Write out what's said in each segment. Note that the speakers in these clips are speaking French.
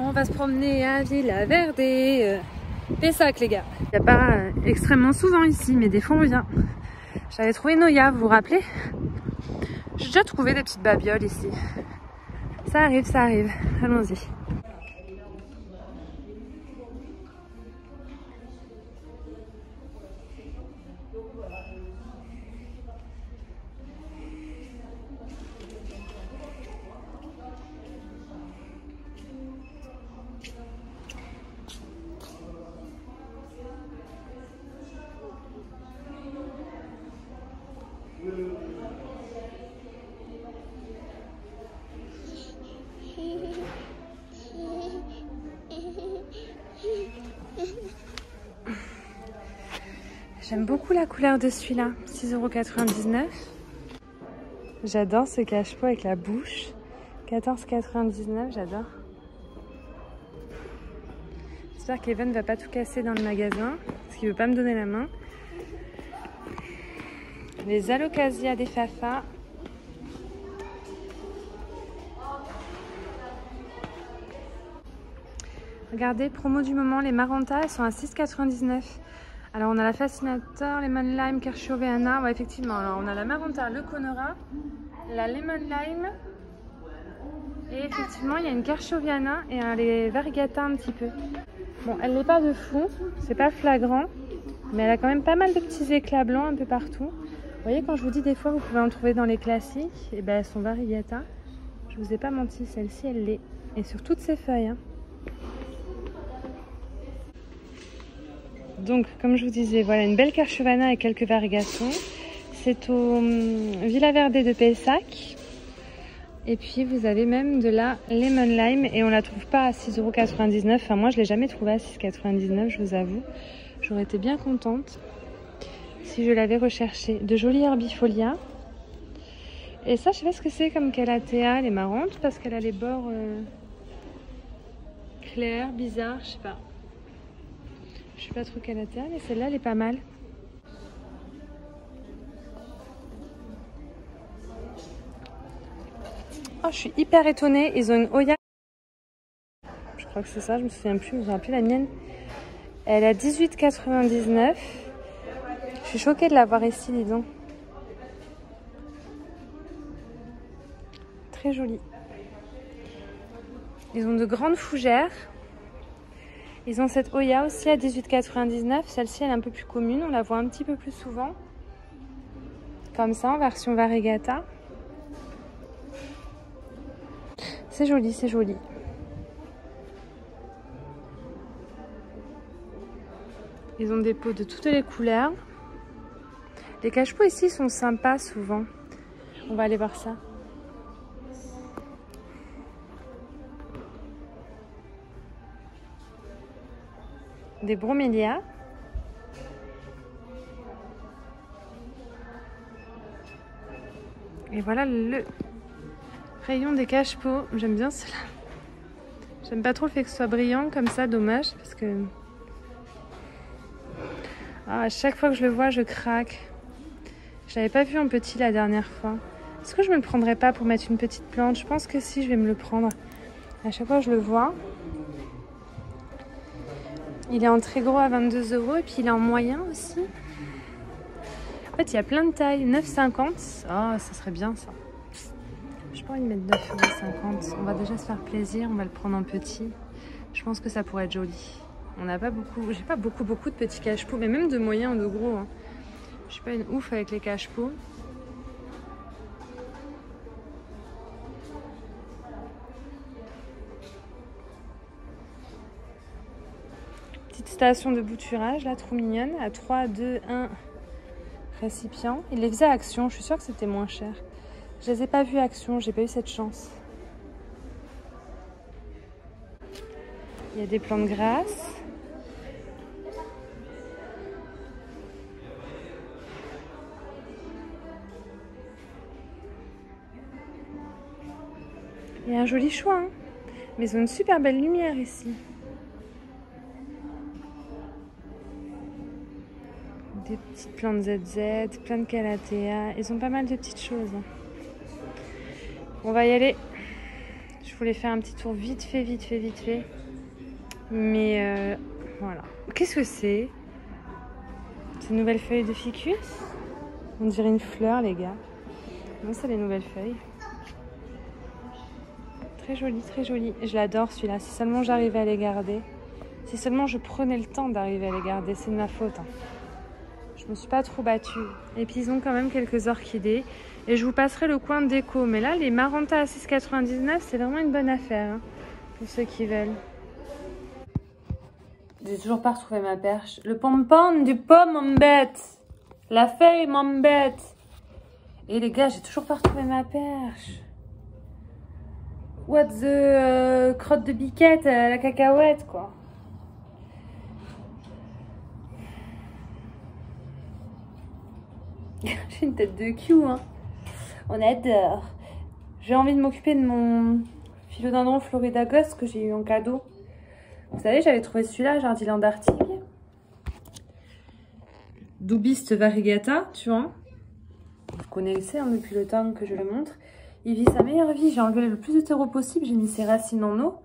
On va se promener à Villa Verde. Pessac les gars. Il n'y a pas extrêmement souvent ici, mais des fois on vient. J'avais trouvé Noya, vous vous rappelez? J'ai déjà trouvé des petites babioles ici. Ça arrive, ça arrive. Allons-y. J'aime beaucoup la couleur de celui-là, 6,99 €. J'adore ce cache-pot avec la bouche, 14,99 €, j'adore. J'espère qu'Evan ne va pas tout casser dans le magasin, parce qu'il ne veut pas me donner la main. Les Alocasia des Fafa. Regardez, promo du moment, les Maranta, elles sont à 6,99 €. Alors on a la Fascinator, Lemon Lime, Kerchoveana. Ouais, effectivement, alors on a la Maranta, le Conora, la Lemon Lime. Et effectivement, il y a une Kerchoveana et les Variegata un petit peu. Bon, elle n'est pas de fou, c'est pas flagrant, mais elle a quand même pas mal de petits éclats blancs un peu partout. Vous voyez, quand je vous dis des fois, vous pouvez en trouver dans les classiques, et ben elles sont Variegata. Je vous ai pas menti, celle-ci, elle l'est. Et sur toutes ses feuilles. Hein. Donc, comme je vous disais, voilà une belle Kerchoveana et quelques variegations. C'est au Villa Verde de Pessac. Et puis, vous avez même de la Lemon Lime et on la trouve pas à 6,99 €. Enfin, moi, je l'ai jamais trouvée à 6,99 €, je vous avoue. J'aurais été bien contente si je l'avais recherchée. De jolies herbifolia. Et ça, je sais pas ce que c'est comme calathea. Elle est marrante parce qu'elle a les bords clairs, bizarres, je sais pas. Je suis pas trop calathea, mais celle-là, elle est pas mal. Oh, je suis hyper étonnée. Ils ont une Oya. Je crois que c'est ça, je me souviens plus. Je me souviens plus la mienne. Elle est à 18,99 €. Je suis choquée de la voir ici, dis donc. Très jolie. Ils ont de grandes fougères. Ils ont cette Oya aussi à 18,99 €. Celle-ci, elle est un peu plus commune. On la voit un petit peu plus souvent. Comme ça, en version variegata. C'est joli, c'est joli. Ils ont des pots de toutes les couleurs. Les cache-pots ici sont sympas souvent. On va aller voir ça. Des bromélias. Et voilà le rayon des cache-pots. J'aime bien cela. J'aime pas trop le fait que ce soit brillant comme ça, dommage. Parce que à chaque fois que je le vois, je craque. Je l'avais pas vu en petit la dernière fois. Est-ce que je me le prendrais pas pour mettre une petite plante? Je pense que si, je vais me le prendre. À chaque fois que je le vois. Il est en très gros à 22 € et puis il est en moyen aussi. En fait, il y a plein de tailles. 9,50 €. Oh, ça serait bien ça. Je peux y mettre 9,50 €. On va déjà se faire plaisir. On va le prendre en petit. Je pense que ça pourrait être joli. On n'a pas beaucoup. J'ai pas beaucoup de petits cache-pots, mais même de moyens ou de gros. Hein. Je suis pas une ouf avec les cache-pots. Petite station de bouturage, là, trop mignonne. À 3, 2, 1 récipient. Il les faisait à Action. Je suis sûre que c'était moins cher. Je les ai pas vus à Action. J'ai pas eu cette chance. Il y a des plantes grasses. Il y a un joli choix, hein. Mais ils ont une super belle lumière ici. Des petites plantes ZZ, plein de calathea. Ils ont pas mal de petites choses. On va y aller. Je Je voulais faire un petit tour vite fait. Mais voilà. Qu'est-ce que c'est? C'est une nouvelle feuille de ficus? On dirait une fleur, les gars. Non, c'est les nouvelles feuilles. Très joli. Je l'adore celui-là. Si seulement j'arrivais à les garder. Si seulement je prenais le temps d'arriver à les garder. C'est de ma faute. Hein. Je me suis pas trop battue. Et puis ils ont quand même quelques orchidées. Et je vous passerai le coin de déco. Mais là, les Maranta à 6,99, c'est vraiment une bonne affaire. Hein, pour ceux qui veulent. J'ai toujours pas retrouvé ma perche. Le pompon du pot m'embête. La feuille m'embête. Et les gars, j'ai toujours pas retrouvé ma perche. What the crotte de biquette, la cacahuète, quoi. J'ai une tête de cul, hein. On adore. J'ai envie de m'occuper de mon philodendron Florida Ghost que j'ai eu en cadeau. Vous savez, j'avais trouvé celui-là, Jardiland Arctique. Dubiste variegata, tu vois. Vous connaissez hein, depuis le temps que je le montre. Il vit sa meilleure vie. J'ai enlevé le plus de terreau possible. J'ai mis ses racines en eau.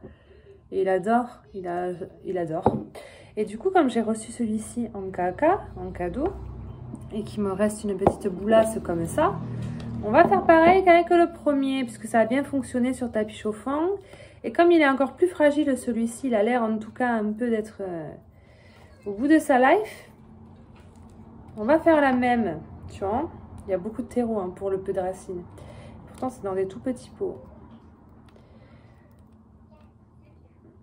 Et il adore. Il adore. Et du coup, comme j'ai reçu celui-ci en cadeau, et qu'il me reste une petite boulasse comme ça, on va faire pareil qu'avec le premier, puisque ça a bien fonctionné sur tapis chauffant. Et comme il est encore plus fragile, celui-ci, il a l'air en tout cas un peu d'être au bout de sa life. On va faire la même, tu vois. Il y a beaucoup de terreau hein, pour le peu de racines. Pourtant, c'est dans des tout petits pots.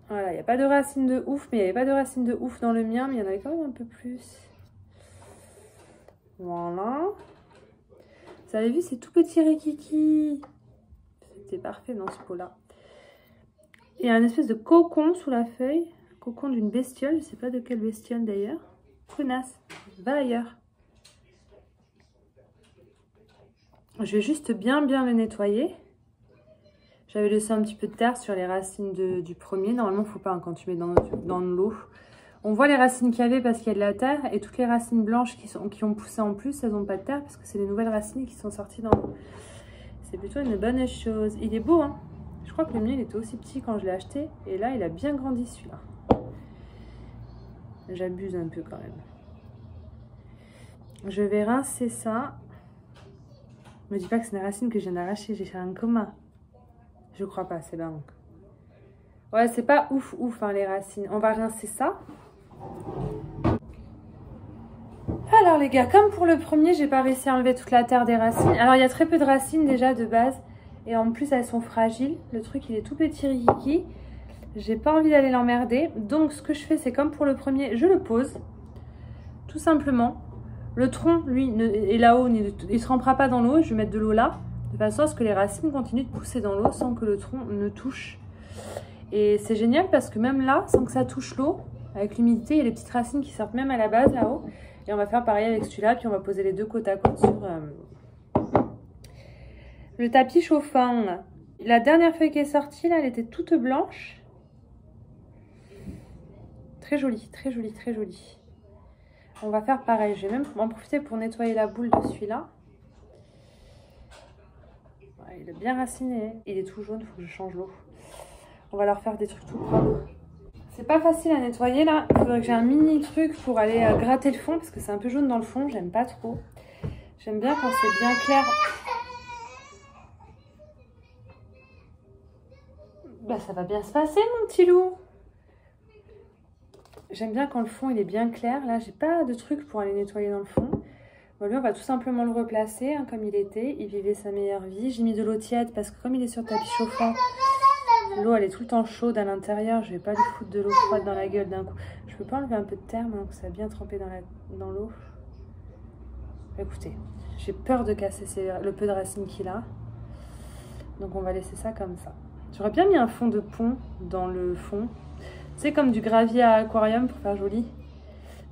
Voilà, il n'y a pas de racines de ouf, mais il n'y avait pas de racines de ouf dans le mien, mais il y en avait quand même un peu plus. Voilà. Vous avez vu, c'est tout petit rikiki. C'était parfait dans ce pot-là. Il y a un espèce de cocon sous la feuille. Cocon d'une bestiole, je ne sais pas de quelle bestiole d'ailleurs. Prunasse, va ailleurs. Je vais juste bien le nettoyer. J'avais laissé un petit peu de terre sur les racines du premier. Normalement, il ne faut pas hein, quand tu mets dans de l'eau. On voit les racines qu'il y avait parce qu'il y a de la terre. Et toutes les racines blanches qui ont poussé en plus, elles n'ont pas de terre parce que c'est les nouvelles racines qui sont sorties dans l'eau. C'est plutôt une bonne chose. Il est beau, hein. Je crois que le mien, il était aussi petit quand je l'ai acheté. Et là, il a bien grandi celui-là. J'abuse un peu quand même. Je vais rincer ça. Me dis pas que c'est des racines que je viens d'arracher, j'ai fait un coma. Je crois pas, c'est dingue. Ouais, c'est pas ouf hein, les racines. On va rincer ça. Alors les gars, comme pour le premier, j'ai pas réussi à enlever toute la terre des racines. Alors il y a très peu de racines déjà de base. Et en plus elles sont fragiles. Le truc il est tout petit rikiki. J'ai pas envie d'aller l'emmerder. Donc ce que je fais, c'est comme pour le premier, je le pose. Tout simplement. Le tronc, lui, est là-haut, il ne se rempera pas dans l'eau. Je vais mettre de l'eau là, de façon à ce que les racines continuent de pousser dans l'eau sans que le tronc ne touche. Et c'est génial parce que même là, sans que ça touche l'eau, avec l'humidité, il y a les petites racines qui sortent même à la base là-haut. Et on va faire pareil avec celui-là, puis on va poser les deux côte à côte sur le tapis chauffant. La dernière feuille qui est sortie, là, elle était toute blanche. Très jolie, très jolie, très jolie. On va faire pareil. Je vais même en profiter pour nettoyer la boule de celui-là. Ouais, il est bien raciné. Il est tout jaune, il faut que je change l'eau. On va leur faire des trucs tout propres. C'est pas facile à nettoyer là. Il faudrait que j'ai un mini truc pour aller gratter le fond parce que c'est un peu jaune dans le fond. J'aime pas trop. J'aime bien quand c'est bien clair. Bah ça va bien se passer mon petit loup. J'aime bien quand le fond il est bien clair. Là, j'ai pas de truc pour aller nettoyer dans le fond. Bon, lui, on va tout simplement le replacer hein, comme il était. Il vivait sa meilleure vie. J'ai mis de l'eau tiède parce que comme il est sur tapis chauffant, l'eau elle est tout le temps chaude à l'intérieur. Je vais pas lui foutre de l'eau froide dans la gueule d'un coup. Je peux pas enlever un peu de terre maintenant que ça a bien trempé dans l'eau. Écoutez, j'ai peur de casser le peu de racines qu'il a. Donc on va laisser ça comme ça. J'aurais bien mis un fond de pont dans le fond. C'est comme du gravier à aquarium pour faire joli.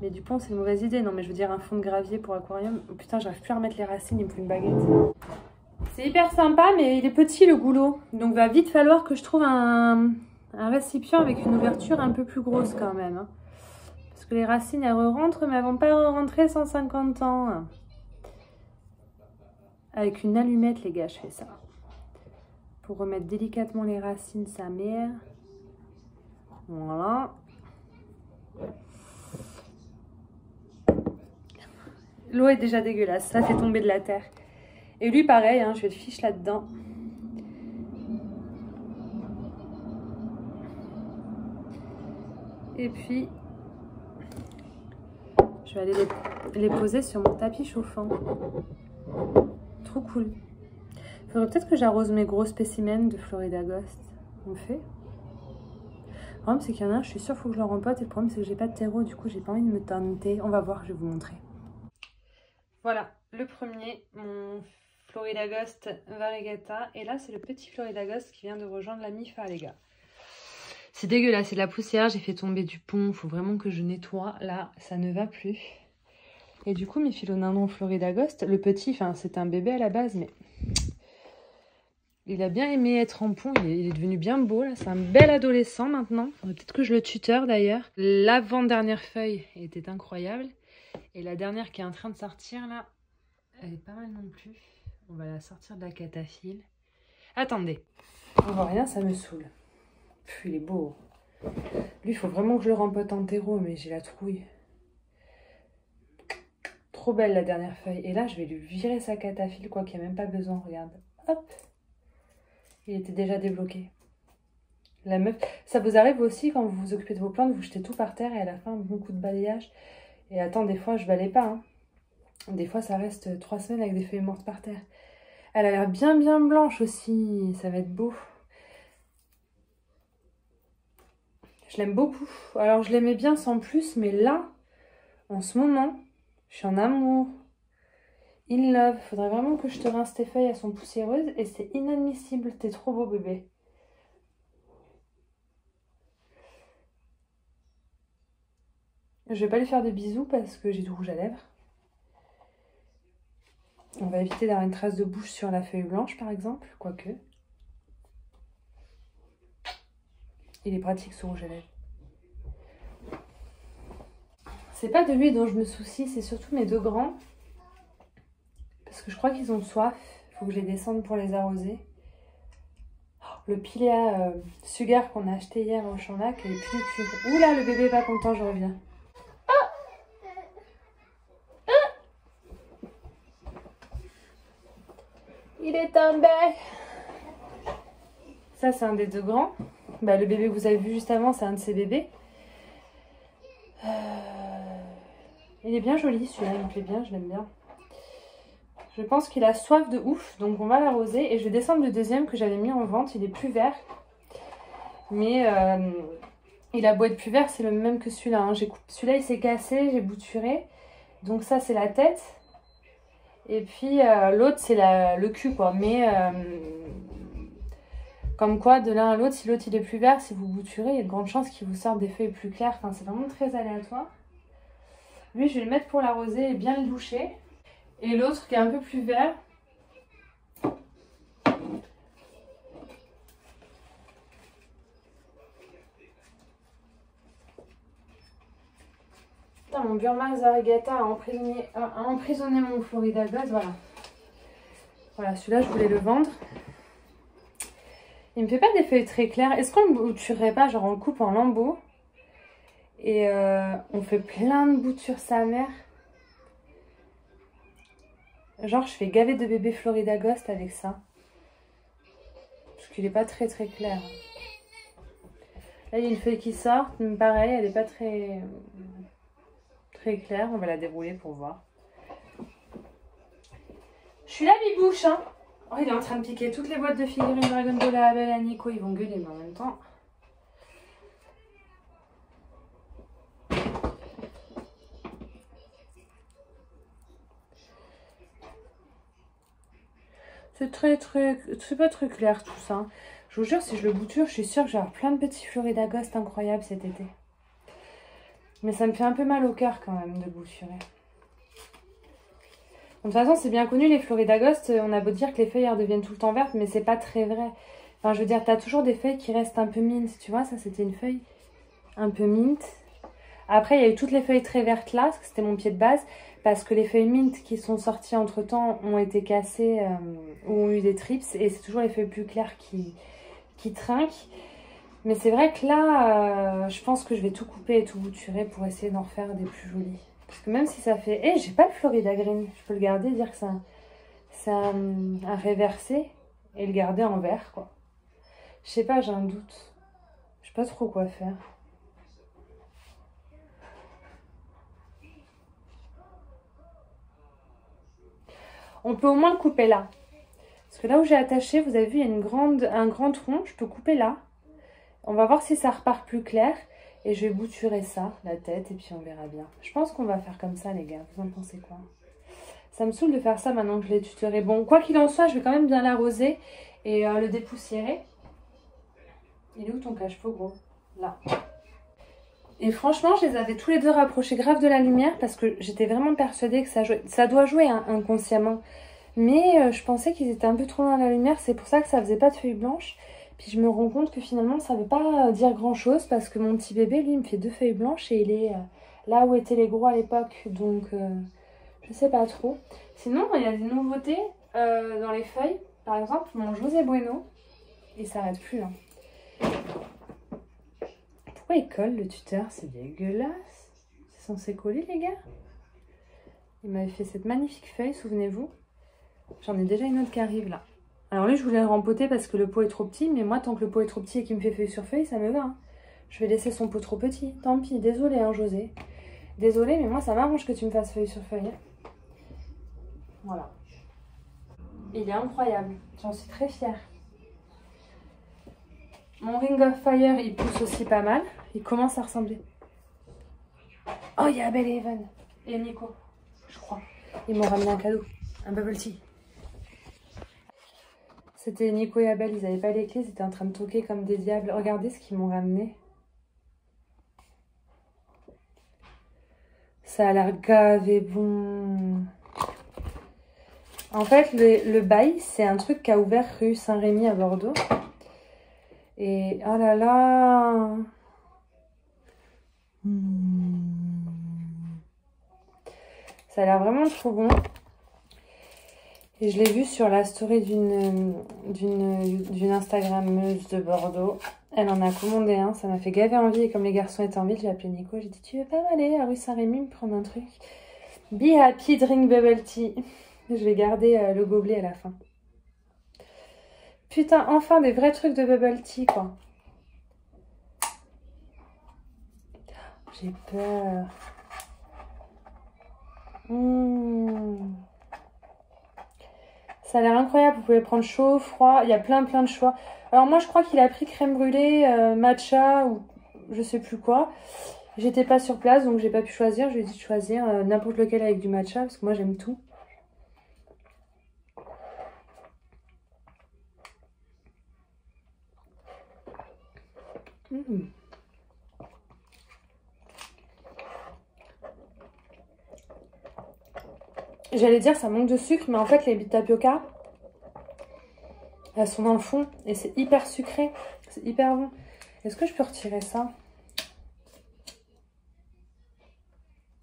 Mais du pont, c'est une mauvaise idée. Non, mais je veux dire un fond de gravier pour aquarium. Oh, putain, j'arrive plus à remettre les racines, il me faut une baguette. C'est hyper sympa, mais il est petit le goulot. Donc, va vite falloir que je trouve un récipient avec une ouverture un peu plus grosse quand même. Hein. Parce que les racines, elles rentrent, mais elles vont pas rentrer 150 ans. Avec une allumette, les gars, je fais ça. pour remettre délicatement les racines sa mère. Voilà. L'eau est déjà dégueulasse, ça fait tomber de la terre. Et lui pareil, hein, je vais le fiche là-dedans. Et puis, je vais aller les poser sur mon tapis chauffant. Trop cool. Il faudrait peut-être que j'arrose mes gros spécimens de Florida Ghost. On fait. Le problème, c'est qu'il y en a un, je suis sûre qu'il faut que je le rempote. Et le problème, c'est que j'ai pas de terreau, du coup, j'ai pas envie de me tenter. On va voir, je vais vous montrer. Voilà, le premier, mon Florida Ghost variegata. Et là, c'est le petit Florida Ghost qui vient de rejoindre la MIFA, les gars. C'est dégueulasse, c'est de la poussière, j'ai fait tomber du pont. Il faut vraiment que je nettoie. Là, ça ne va plus. Et du coup, mes philodendrons Florida Ghost, le petit, enfin, c'est un bébé à la base, mais il a bien aimé être en pont. Il est devenu bien beau, là. C'est un bel adolescent maintenant. Peut-être que je le tuteur, d'ailleurs. L'avant-dernière feuille était incroyable. Et la dernière qui est en train de sortir là, elle est pas mal non plus. On va la sortir de la cataphylle. Attendez, on voit rien, ça me saoule. Pff, il est beau. Lui, il faut vraiment que je le rempote en terreau, mais j'ai la trouille. Trop belle la dernière feuille. Et là, je vais lui virer sa cataphylle, quoi qu'il n'y a même pas besoin. Regarde, hop, il était déjà débloqué. La meuf, ça vous arrive aussi quand vous vous occupez de vos plantes, vous jetez tout par terre et à la fin, un bon coup de balayage. Et attends, des fois, je balaye pas. Hein. Des fois, ça reste 3 semaines avec des feuilles mortes par terre. Elle a l'air bien blanche aussi. Ça va être beau. Je l'aime beaucoup. Alors, je l'aimais bien sans plus. Mais là, en ce moment, je suis en amour. In love. Faudrait vraiment que je te rince tes feuilles. Elles sont poussiéreuses. Et c'est inadmissible. T'es trop beau, bébé. Je vais pas lui faire de bisous parce que j'ai du rouge à lèvres. On va éviter d'avoir une trace de bouche sur la feuille blanche, par exemple, quoique. Il est pratique ce rouge à lèvres. C'est pas de lui dont je me soucie, c'est surtout mes 2 grands. Parce que je crois qu'ils ont soif. Il faut que je les descende pour les arroser. Le Pilea Sugar qu'on a acheté hier au Champ-Lac est plus cul. Oula, le bébé est pas content, je reviens. Il est tombé. Ça, c'est un des 2 grands. Bah, le bébé que vous avez vu juste avant, c'est un de ses bébés. Il est bien joli, celui-là. Il me plaît bien, je l'aime bien. Je pense qu'il a soif de ouf. Donc, on va l'arroser. Et je vais descendre le deuxième que j'avais mis en vente. Il est plus vert. Mais il a beau être plus vert, c'est le même que celui-là. Hein. Celui-là, il s'est cassé. J'ai bouturé. Donc, ça, c'est la tête. Et puis l'autre, c'est le cul, quoi. Mais comme quoi, de l'un à l'autre, si l'autre il est plus vert, si vous bouturez, il y a de grandes chances qu'il vous sorte des feuilles plus claires. Enfin, c'est vraiment très aléatoire. Lui, je vais le mettre pour l'arroser et bien le doucher. Et l'autre qui est un peu plus vert. Putain, mon Burma Variegata a emprisonné mon Florida Ghost, voilà. Voilà, celui-là, je voulais le vendre. Il me fait pas des feuilles très claires. Est-ce qu'on ne bouturerait pas, genre on le coupe en lambeaux et on fait plein de boutures sa mère. Genre, je fais gaver de bébé Florida Ghost avec ça. Parce qu'il n'est pas très clair. Là, il y a une feuille qui sort. Pareil, elle n'est pas très claire. On va la dérouler pour voir. Je suis là, bibouche, hein. Oh, il est en train de piquer toutes les boîtes de figurines Dragon Ball à Abel, à Nico. Ils vont gueuler, mais en même temps... C'est pas très clair tout ça. Je vous jure, si je le bouture, je suis sûre que je vais avoir plein de petits Florida Ghost incroyables cet été. Mais ça me fait un peu mal au cœur quand même de bouturer. De toute façon, c'est bien connu, les Florida Ghost, on a beau dire que les feuilles redeviennent tout le temps vertes, mais c'est pas très vrai. Enfin, je veux dire, t'as toujours des feuilles qui restent un peu mint, tu vois, ça c'était une feuille un peu mint. Après, il y a eu toutes les feuilles très vertes là, parce que c'était mon pied de base, parce que les feuilles mint qui sont sorties entre temps ont été cassées ou ont eu des trips, et c'est toujours les feuilles plus claires qui trinquent. Mais c'est vrai que là, je pense que je vais tout couper et tout bouturer pour essayer d'en refaire des plus jolis. Parce que même si ça fait... Eh, j'ai pas le Florida Green. Je peux le garder, dire que c'est un réversé et le garder en vert, quoi. Je sais pas, j'ai un doute. Je sais pas trop quoi faire. On peut au moins le couper là. Parce que là où j'ai attaché, vous avez vu, il y a un grand tronc. Je peux couper là. On va voir si ça repart plus clair. Et je vais bouturer ça, la tête, et puis on verra bien. Je pense qu'on va faire comme ça, les gars. Vous en pensez quoi? Ça me saoule de faire ça maintenant que je l'ai tutoré. Bon, quoi qu'il en soit, je vais quand même bien l'arroser et le dépoussiérer. Il est où ton cache-feu, gros? Là. Et franchement, je les avais tous les deux rapprochés grave de la lumière parce que j'étais vraiment persuadée que ça jouait. Ça doit jouer hein, inconsciemment. Mais je pensais qu'ils étaient un peu trop loin de la lumière. C'est pour ça que ça faisait pas de feuilles blanches. Puis je me rends compte que finalement, ça ne veut pas dire grand-chose parce que mon petit bébé, lui, il me fait 2 feuilles blanches et il est là où étaient les gros à l'époque. Donc, je sais pas trop. Sinon, il y a des nouveautés dans les feuilles. Par exemple, mon José Bueno. Il s'arrête plus, hein. Pourquoi il colle le tuteur? C'est dégueulasse. C'est censé coller, les gars. Il m'avait fait cette magnifique feuille, souvenez-vous. J'en ai déjà une autre qui arrive, là. Alors lui, je voulais le rempoter parce que le pot est trop petit. Mais moi, tant que le pot est trop petit et qu'il me fait feuille sur feuille, ça me va. Hein. Je vais laisser son pot trop petit. Tant pis, désolé, hein, José. Désolé, mais moi, ça m'arrange que tu me fasses feuille sur feuille. Voilà. Il est incroyable. J'en suis très fière. Mon Ring of Fire, il pousse aussi pas mal. Il commence à ressembler. Oh, il y a Abel et Evan. Et Nico, je crois. Ils m'ont ramené un cadeau. Un bubble tea. C'était Nico et Abel, ils n'avaient pas les clés, ils étaient en train de toquer comme des diables. Regardez ce qu'ils m'ont ramené. Ça a l'air gavé bon. En fait, le bail, c'est un truc qui a ouvert rue Saint-Rémy à Bordeaux. Et oh là là. Ça a l'air vraiment trop bon. Et je l'ai vu sur la story d'une Instagrammeuse de Bordeaux. Elle en a commandé un, ça m'a fait gaver envie. Et comme les garçons étaient en ville, j'ai appelé Nico. J'ai dit, tu veux pas m'aller à rue Saint-Rémy me prendre un truc? Be happy, drink bubble tea. Je vais garder le gobelet à la fin. Putain, enfin des vrais trucs de bubble tea, quoi. J'ai peur. Ça a l'air incroyable, vous pouvez prendre chaud, froid, il y a plein de choix. Alors moi je crois qu'il a pris crème brûlée, matcha ou je sais plus quoi. J'étais pas sur place donc j'ai pas pu choisir, je lui ai dit de choisir n'importe lequel avec du matcha parce que moi j'aime tout. J'allais dire ça manque de sucre mais en fait les billes de tapioca elles sont dans le fond et c'est hyper sucré, c'est hyper bon. Est-ce que je peux retirer ça?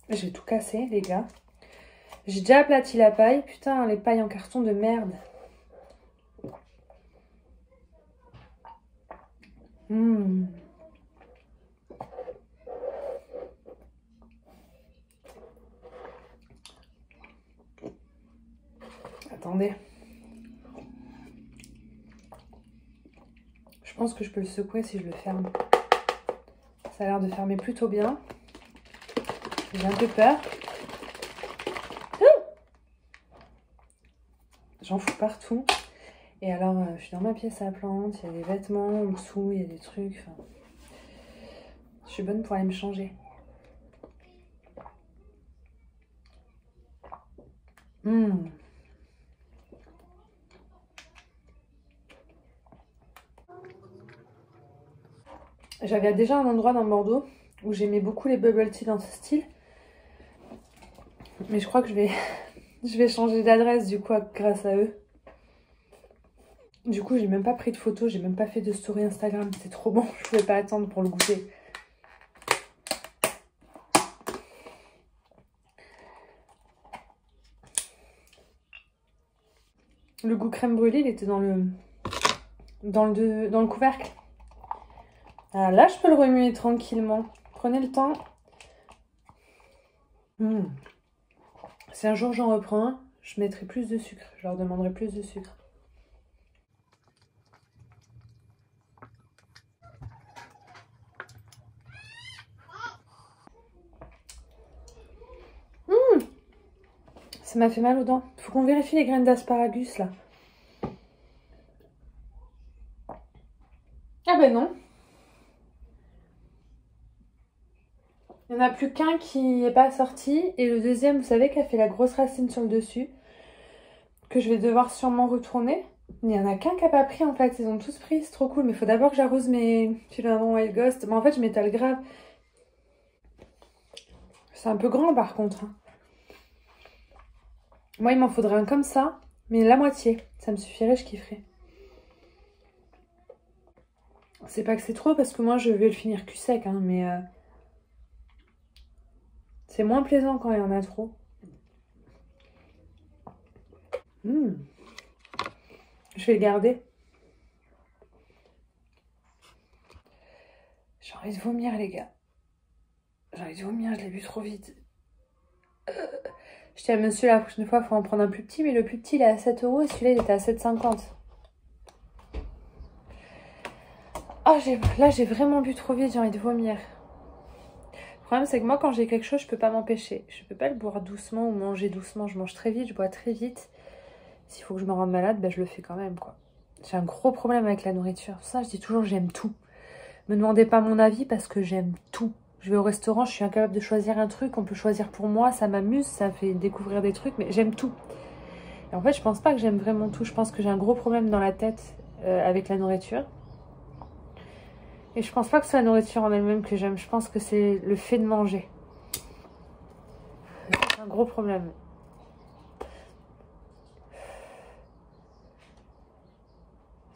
J'ai tout cassé les gars. J'ai déjà aplati la paille. Putain les pailles en carton de merde. Attendez. Je pense que je peux le secouer si je le ferme. Ça a l'air de fermer plutôt bien. J'ai un peu peur. J'en fous partout. Et alors, je suis dans ma pièce à plantes. Il y a des vêtements en dessous, il y a des trucs. Enfin, je suis bonne pour aller me changer. J'avais déjà un endroit dans Bordeaux où j'aimais beaucoup les bubble tea dans ce style. Mais je crois que je vais changer d'adresse du coup grâce à eux. Du coup, j'ai même pas pris de photos, j'ai même pas fait de story Instagram. C'est trop bon, je pouvais pas attendre pour le goûter. Le goût crème brûlée, il était dans le couvercle. Alors là, je peux le remuer tranquillement. Prenez le temps. Si un jour j'en reprends un, je mettrai plus de sucre. Je leur demanderai plus de sucre. Ça m'a fait mal aux dents. Faut qu'on vérifie les graines d'asparagus là. Ah ben non. Il n'y en a plus qu'un qui n'est pas sorti. Et le deuxième, vous savez, qui a fait la grosse racine sur le dessus. Que je vais devoir sûrement retourner. Il n'y en a qu'un qui n'a pas pris en fait. Ils ont tous pris, c'est trop cool. Mais il faut d'abord que j'arrose mes philodendrons Wild Ghost. Mais en fait, je m'étale grave. C'est un peu grand par contre. Moi, il m'en faudrait un comme ça. Mais la moitié. Ça me suffirait, je kifferais. C'est pas que c'est trop parce que moi, je vais le finir cul sec. Hein, mais c'est moins plaisant quand il y en a trop. Je vais le garder. J'ai envie de vomir, les gars. J'ai envie de vomir, je l'ai bu trop vite. Je dis à monsieur la prochaine fois, il faut en prendre un plus petit. Mais le plus petit, il est à 7 € et celui-là, il était à 7,50 €. Oh, là, j'ai vraiment bu trop vite, j'ai envie de vomir. Le problème, c'est que moi, quand j'ai quelque chose, je peux pas m'empêcher. Je peux pas le boire doucement ou manger doucement. Je mange très vite, je bois très vite. S'il faut que je me rende malade, ben, je le fais quand même, quoi. J'ai un gros problème avec la nourriture. Pour ça, je dis toujours, j'aime tout. Me demandez pas mon avis parce que j'aime tout. Je vais au restaurant, je suis incapable de choisir un truc. On peut choisir pour moi, ça m'amuse, ça fait découvrir des trucs, mais j'aime tout. Et en fait, je pense pas que j'aime vraiment tout. Je pense que j'ai un gros problème dans la tête avec la nourriture. Et je pense pas que c'est la nourriture en elle-même que j'aime. Je pense que c'est le fait de manger. C'est un gros problème.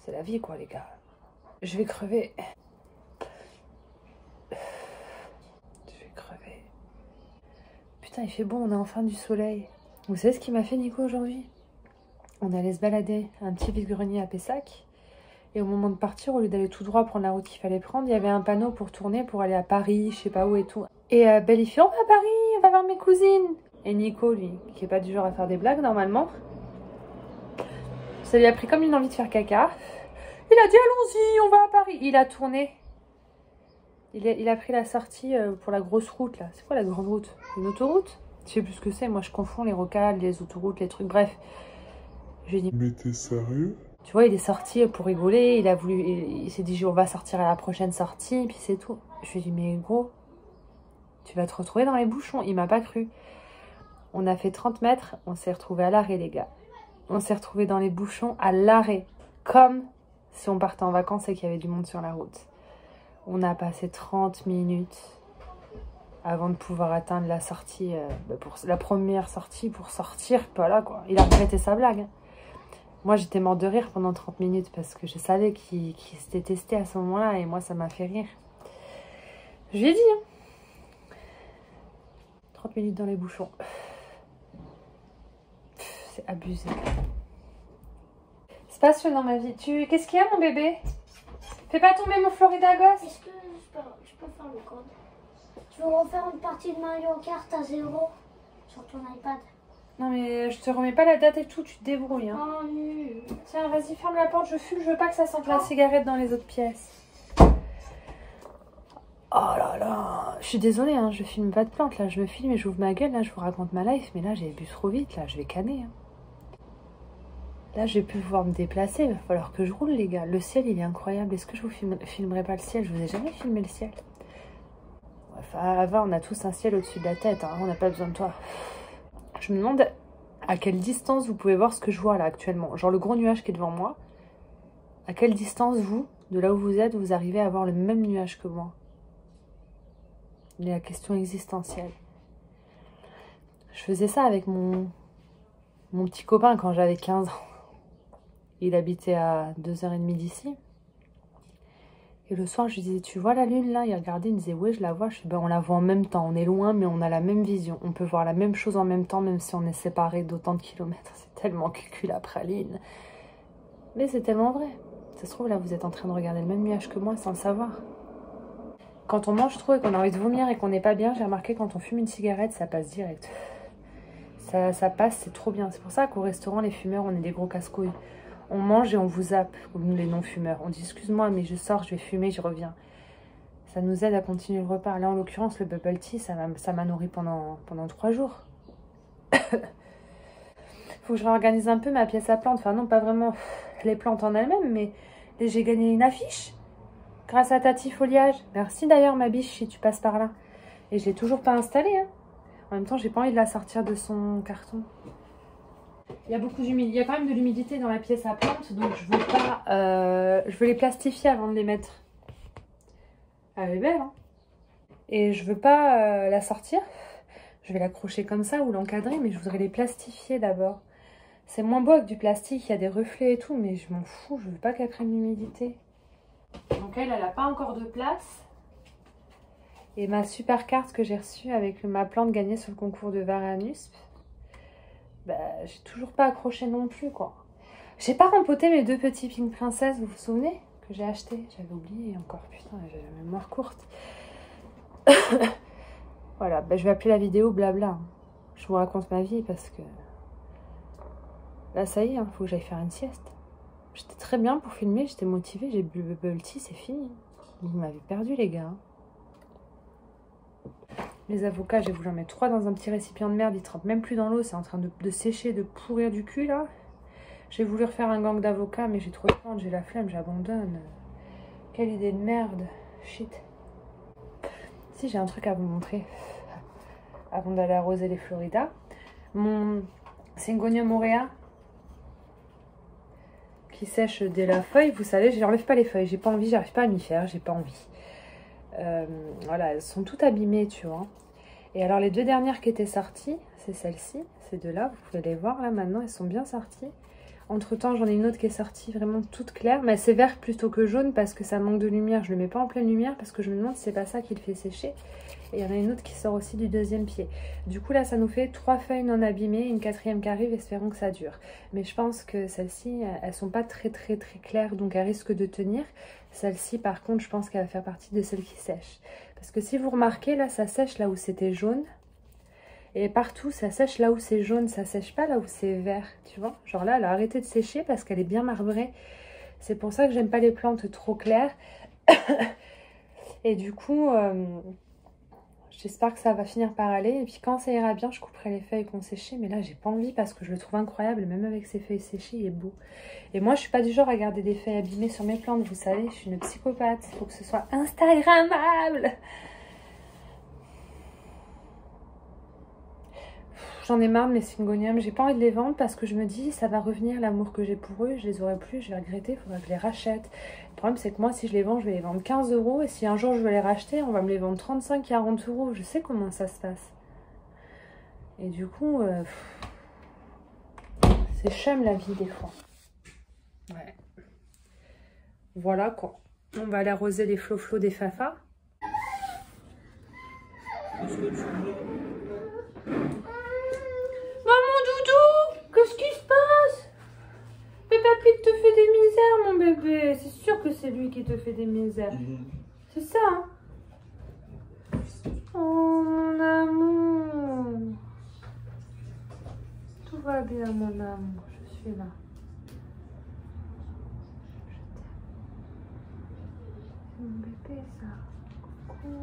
C'est la vie, quoi, les gars. Je vais crever. Je vais crever. Putain, il fait bon, on a enfin du soleil. Vous savez ce qu'il m'a fait, Nico, aujourd'hui? On allait se balader à un petit vide-grenier à Pessac. Et au moment de partir, au lieu d'aller tout droit prendre la route qu'il fallait prendre, il y avait un panneau pour tourner, pour aller à Paris, je sais pas où et tout. Et Belle, il fait, on va à Paris, on va voir mes cousines. Et Nico, lui, qui est pas du genre à faire des blagues normalement, ça lui a pris comme une envie de faire caca. Il a dit, allons-y, on va à Paris. Il a tourné. Il a pris la sortie pour la grosse route, là. C'est quoi la grande route? Une autoroute? Je sais plus ce que c'est. Moi, je confonds les rocades, les autoroutes, les trucs. Bref. Je lui ai dit, mais t'es sérieux? Tu vois, il est sorti pour rigoler. Il s'est dit, on va sortir à la prochaine sortie. Puis c'est tout. Je lui ai dit, mais gros, tu vas te retrouver dans les bouchons. Il m'a pas cru. On a fait 30 mètres. On s'est retrouvés à l'arrêt, les gars. On s'est retrouvés dans les bouchons à l'arrêt. Comme si on partait en vacances et qu'il y avait du monde sur la route. On a passé 30 minutes avant de pouvoir atteindre la sortie, pour la première sortie pour sortir. Voilà, quoi. Il a répété sa blague. Hein. Moi, j'étais morte de rire pendant 30 minutes parce que je savais qu'il s'était testé à ce moment-là et moi, ça m'a fait rire. Je lui ai dit, hein. 30 minutes dans les bouchons. C'est abusé. C'est passionnant, ma vie. Qu'est-ce qu'il y a, mon bébé? Fais pas tomber mon Florida Ghost. Est-ce que je peux faire le code? Tu veux refaire une partie de Mario Kart à 0 sur ton iPad? Non mais je te remets pas la date et tout, tu te débrouilles. Hein. Oh, nul. Tiens, vas-y, ferme la porte, je fume, je veux pas que ça sente la cigarette dans les autres pièces. Oh là là, je suis désolée, hein, je filme pas de plantes, là, je me filme et j'ouvre ma gueule, là, je vous raconte ma life, mais là, j'ai bu trop vite, là, je vais canner. Hein. Là, je vais plus pouvoir me déplacer, il va falloir que je roule, les gars. Le ciel, il est incroyable. Est-ce que je vous filmerai pas le ciel? Je vous ai jamais filmé le ciel. Bref, avant, on a tous un ciel au-dessus de la tête, hein, on n'a pas besoin de toi. Je me demande à quelle distance vous pouvez voir ce que je vois là actuellement. Genre le gros nuage qui est devant moi. À quelle distance vous, de là où vous êtes, vous arrivez à voir le même nuage que moi? C'est la question existentielle. Je faisais ça avec mon petit copain quand j'avais 15 ans. Il habitait à 2h30 d'ici. Et le soir, je lui disais, tu vois la lune là? Il regardait, il me disait, ouais, je la vois. Je dis, ben, on la voit en même temps. On est loin, mais on a la même vision. On peut voir la même chose en même temps, même si on est séparés d'autant de kilomètres. C'est tellement cucul la praline. Mais c'est tellement vrai. Ça se trouve, là, vous êtes en train de regarder le même nuage que moi sans le savoir. Quand on mange trop et qu'on a envie de vomir et qu'on n'est pas bien, j'ai remarqué quand on fume une cigarette, ça passe direct. Ça passe, c'est trop bien. C'est pour ça qu'au restaurant, les fumeurs, on est des gros casse-couilles. On mange et on vous zappe, comme nous les non-fumeurs. On dit, excuse-moi, mais je sors, je vais fumer, je reviens. Ça nous aide à continuer le repas. Là, en l'occurrence, le bubble tea, ça m'a nourri pendant 3 jours. Faut que je réorganise un peu ma pièce à plantes. Enfin, non, pas vraiment les plantes en elles-mêmes, mais j'ai gagné une affiche grâce à Tati Foliage. Merci d'ailleurs, ma biche, si tu passes par là. Et je l'ai toujours pas installée. Hein. En même temps, j'ai pas envie de la sortir de son carton. Il y a beaucoup d'humidité. Il y a quand même de l'humidité dans la pièce à plantes, donc je veux pas. Je veux les plastifier avant de les mettre. Elle est belle, hein. Et je veux pas la sortir. Je vais l'accrocher comme ça ou l'encadrer, mais je voudrais les plastifier d'abord. C'est moins beau avec du plastique, il y a des reflets et tout, mais je m'en fous, je veux pas qu'elle prenne l'humidité. Donc elle n'a pas encore de place. Et ma super carte que j'ai reçue avec ma plante gagnée sur le concours de Varanus, bah, j'ai toujours pas accroché non plus, quoi. J'ai pas rempoté mes 2 petits Pink Princess, vous vous souvenez? Que j'ai acheté. J'avais oublié encore, putain, j'ai la mémoire courte. Voilà, bah, je vais appeler la vidéo blabla. Je vous raconte ma vie parce que là, ça y est, faut que j'aille faire une sieste. J'étais très bien pour filmer, j'étais motivée, j'ai bu le bubble tea, c'est fini. Vous m'avez perdu, les gars. Les avocats, j'ai voulu en mettre 3 dans un petit récipient de merde, ils trempent même plus dans l'eau, c'est en train de sécher, de pourrir du cul, là. J'ai voulu refaire un gang d'avocats, mais j'ai trop de temps, j'ai la flemme, j'abandonne. Quelle idée de merde. Shit. Si, j'ai un truc à vous montrer. Avant d'aller arroser les Floridas. Mon Syngonium aurea qui sèche dès la feuille. Vous savez, je n'enlève pas les feuilles. J'ai pas envie, j'arrive pas à m'y faire, j'ai pas envie. Voilà, elles sont toutes abîmées, tu vois. Et alors, les 2 dernières qui étaient sorties, c'est celles-ci, ces 2-là. Vous pouvez les voir, là, maintenant, elles sont bien sorties. Entre-temps, j'en ai une autre qui est sortie vraiment toute claire. Mais c'est vert plutôt que jaune parce que ça manque de lumière. Je ne le mets pas en pleine lumière parce que je me demande si c'est pas ça qui le fait sécher. Et il y en a une autre qui sort aussi du 2e pied. Du coup, là, ça nous fait 3 feuilles non abîmées, une 4e qui arrive. Espérons que ça dure. Mais je pense que celles-ci, elles sont pas très claires. Donc, elles risquent de tenir. Celle-ci, par contre, je pense qu'elle va faire partie de celles qui sèchent. Parce que si vous remarquez, là, ça sèche là où c'était jaune. Et partout, ça sèche là où c'est jaune, ça sèche pas là où c'est vert, tu vois. Genre là, elle a arrêté de sécher parce qu'elle est bien marbrée. C'est pour ça que j'aime pas les plantes trop claires. Et du coup, j'espère que ça va finir par aller. Et puis quand ça ira bien, je couperai les feuilles qui ont séché. Mais là, j'ai pas envie parce que je le trouve incroyable. Même avec ses feuilles séchées, il est beau. Et moi, je suis pas du genre à garder des feuilles abîmées sur mes plantes, vous savez. Je suis une psychopathe. Il faut que ce soit instagrammable. J'en ai marre de mes Syngoniums, j'ai pas envie de les vendre parce que je me dis ça va revenir l'amour que j'ai pour eux, je les aurai plus, je vais regretter, il faudra que je les rachète. Le problème c'est que moi si je les vends, je vais les vendre 15 € et si un jour je veux les racheter, on va me les vendre 35-40 €, je sais comment ça se passe. Et du coup, c'est chum la vie des fois. Ouais. Voilà quoi. On va aller arroser les floflos des Fafa. Qu'est-ce qui se passe? Peppa Pig te fait des misères, mon bébé. C'est sûr que c'est lui qui te fait des misères. C'est ça, hein? Oh, mon amour. Tout va bien, mon amour. Je suis là. Je t'aime. C'est mon bébé, ça. Coucou.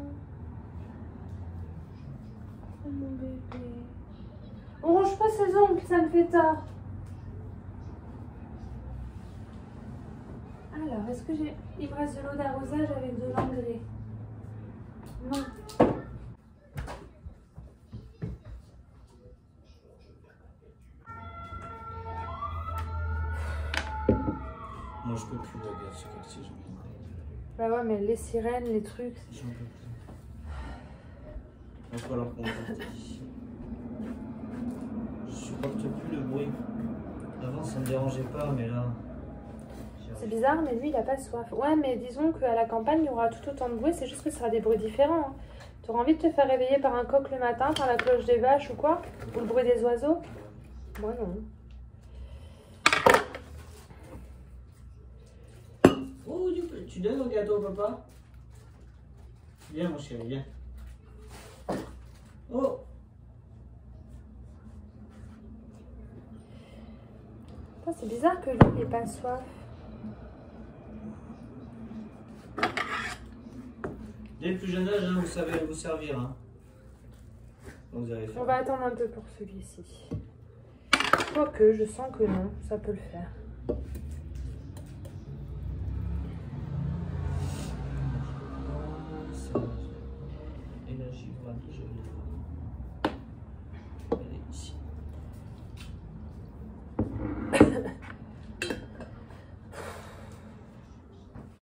Oh, mon bébé. On range pas ses ongles, ça me fait tard. Alors, est-ce que il me reste de l'eau d'arrosage avec de l'engrais? Non. Moi, je peux plus regarder ce quartier. Bah ouais, mais les sirènes, les trucs. J'en peux plus. Il va falloir qu'on parte d'ici. Je supporte plus le bruit. Avant, ça me dérangeait pas, mais là... C'est bizarre, mais lui, il a pas soif. Ouais, mais disons qu'à la campagne, il y aura tout autant de bruit, c'est juste que ce sera des bruits différents. Hein. Tu auras envie de te faire réveiller par un coq le matin, par la cloche des vaches ou quoi? Ou le bruit des oiseaux? Moi, non. Oh, tu donnes au gâteau au papa? Viens, mon chéri, viens. Oh! C'est bizarre que lui n'ait pas soif. Dès le plus jeune âge, hein, vous savez vous servir. Hein. Donc, vous allez faire. On va attendre un peu pour celui-ci. Quoique, je sens que non, ça peut le faire. Énergie, voilà, je vais. Elle est ici.